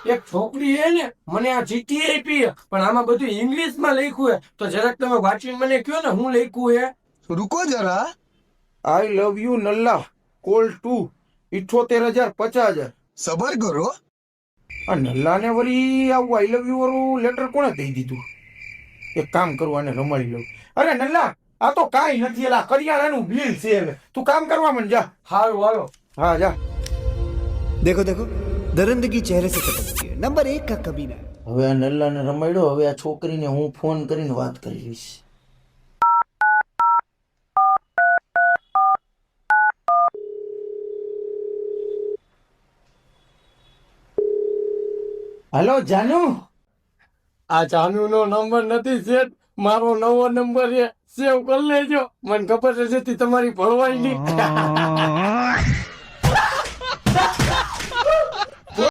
એક છોકરી હે ને મને આ ચીઠી આપી હે, પણ આમાં બધું ઇંગ્લિશમાં લખ્યું હે, તો જરાક તમે વાંચીને મને કયો ને હું લખ્યું હે. रुको जरा. આઈ લવ યુ નલ્લા, કોલ ટુ 78,000 50,000. सबर करो. આ નલ્લાને વળી આવું આઈ લવ યુ વાળું લેટર કોણે દઈ દીધું? એક કામ કરું, આને રમાડી લઉં. અરે નલ્લા, આ તો કાંઈ નથી, એલા કરિયાણાનું બિલ છે. હવે તું કામ કરવા માંડ જા. હારું હાલો. હા જા. देखो देखो दरिंदगी चेहरे से चटकती है। नंबर 1 का कमीना। હવે આ નલ્લાને રમાડ્યો, હવે આ છોકરીને હું ફોન કરીને વાત કરી લઈશ. હાલો જાનુ. આ જાનુ નો નંબર નથી સેટ, મારો નવો નંબર છે, સેવ કરી લેજો. મને ખબર જ હતી તમારી ભળવાઈ ની.